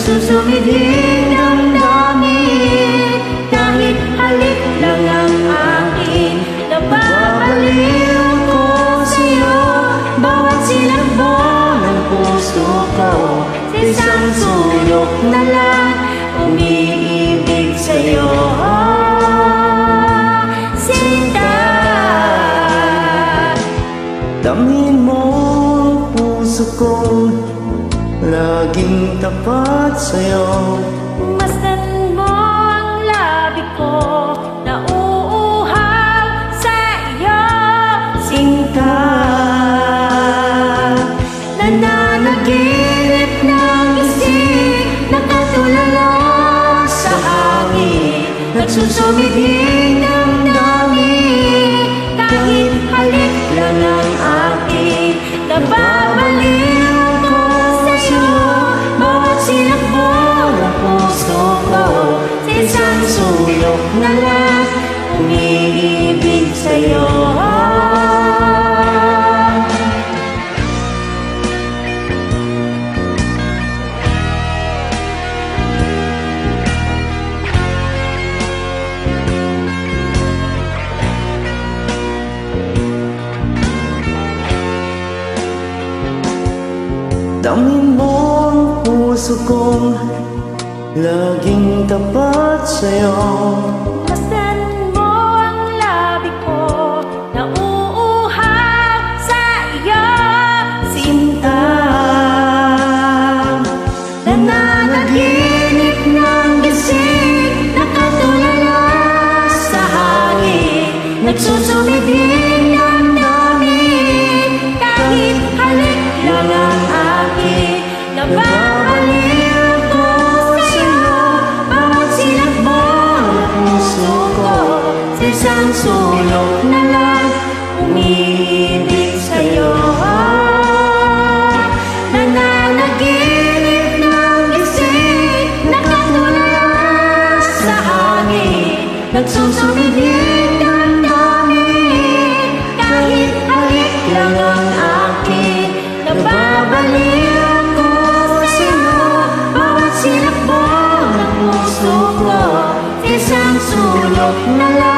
Nagsusumiding damdamin, kahit halik lang ang akin. Napapaliw ko sa'yo, bawat silabo ng puso ko. Sa isang sulok na lang, umiibig sa'yo. Sinta, damhin mo ang puso ko, laging tapat sa'yo. masdan mo ang labi ko, nauuhaw sa iyo. Sinta, nananaginip ng isip, nakatulala sa hangin. Nagsusumiding ng damdamin, kahit halik lang ang akin. Nababaliw ko sa'yo, bawat sinakbo ng puso ko. Sa isang sulok na lang, umiibig sa'yo. Damhin mo ang puso ko, laging tapat sa'yo. Masdan mo ang labi ko, nauuhaw sa iyo. Sinta, nananaginip ng gising, nakatulala sa hangin. Nagsusumiding ng damdamin, kahit halik lang ang akin. Nababaliw ko sa'yo, bawat silakbo ng puso ko. Sa isang sulok na lang, umiibig sa'yo. Nananaginip ng gising, nakatulala sa hangin. Nagsusumiding damdamin, kahit halik lang ang akin. Nababaliw ko sa'yo, bawat silakbo ng puso ko. Sa isang sulok na lang,